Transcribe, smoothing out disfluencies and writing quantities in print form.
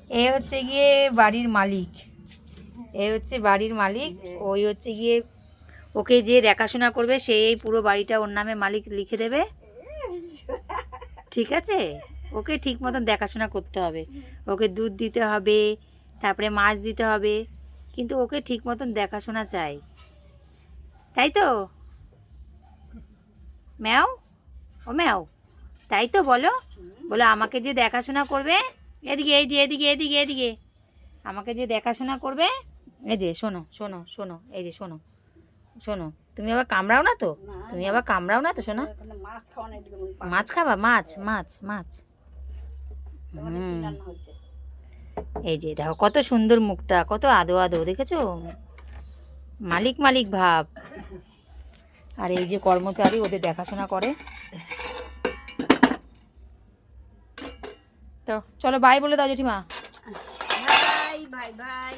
এ হচ্ছে গিয়ে বাড়ির মালিক, এ হচ্ছে বাড়ির মালিক। ওই হচ্ছে গিয়ে ওকে যে দেখাশোনা করবে সেই পুরো বাড়িটা ওর নামে মালিক লিখে দেবে, ঠিক আছে? ওকে ঠিক মতন দেখাশোনা করতে হবে, ওকে দুধ দিতে হবে, তারপরে মাছ দিতে হবে, কিন্তু ওকে ঠিক মতন দেখাশোনা চাই, তাই তো ম্যাও? ও ম্যাও, তাই তো বলো, বলো আমাকে যে দেখাশোনা করবে, এদিকে এই যে এদিকে এদিকে এদিকে, আমাকে যে দেখাশোনা করবে, এই যে শোনো শোনো শোনো, এই যে শোনো শোনো, তুমি আবার কামড়াও না তো, তুমি আবার কামড়াও না তো শোনো। মাছ খাবা? মাছ মাছ মাছ। হুম, এই যে দেখো কত সুন্দর মুখটা, কত আদো আদো, দেখেছো? মালিক মালিক ভাব। আর এই যে কর্মচারী ওদের দেখাশোনা করে। তো চলো বাই বলে দাও জেঠিমা। Bye bye bye.